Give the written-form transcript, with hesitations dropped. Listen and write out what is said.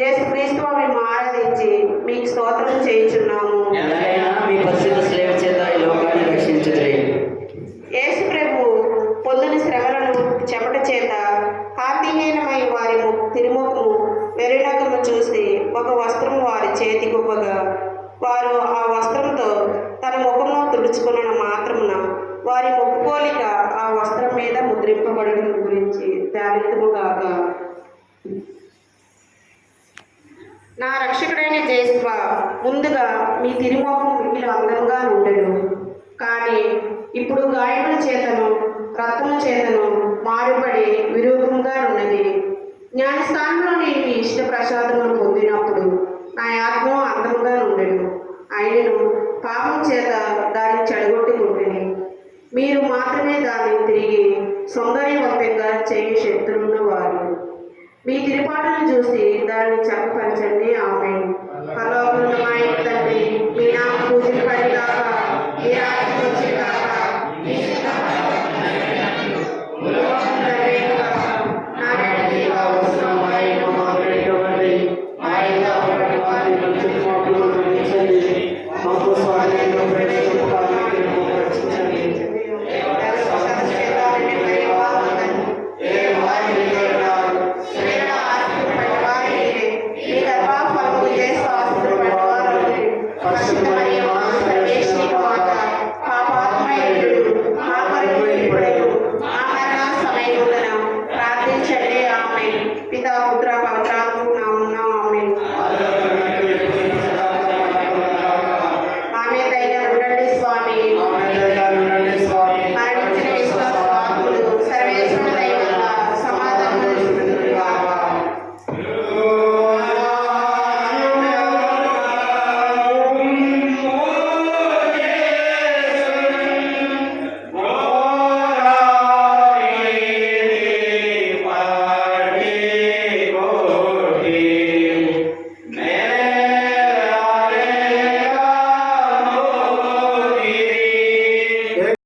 యేసుక్రీస్తు మేము ఆరాధించి మీకు స్తోత్రం చేయుచున్నాము. మీ పరిశుద్ధ సేవ చేత ఈ లోకాన్ని రక్షించుటయే. యేసు ప్రభు పొందిన శ్రమలను చెమట చేత కాంతిహీనమై వారి తిరుముఖము వెరునకము చూసి ఒక వస్త్రం వారి చేతికొప్పగా వారు ఆ వస్త్రంతో తన ముఖమును తుడుచుకున్న మాత్రమున వారి ముక్కుపోలిక ఆ వస్త్రం మీద ముద్రింపబడడం గురించి ధ్యానింతుముగాక. నా రక్షకుడైన జేస్వ, ముందుగా మీ తిరుమోహం మిగిలి అందంగా ఉండడు, కానీ ఇప్పుడు గాయముల చేతను రక్తము చేతను మారుపడి విరూపంగా ఉన్నది. జ్ఞానస్థానంలో నేను మీ ఇష్ట ప్రసాదమును పొందినప్పుడు నా ఆత్మ అందముగా ఉండడు. ఆయనను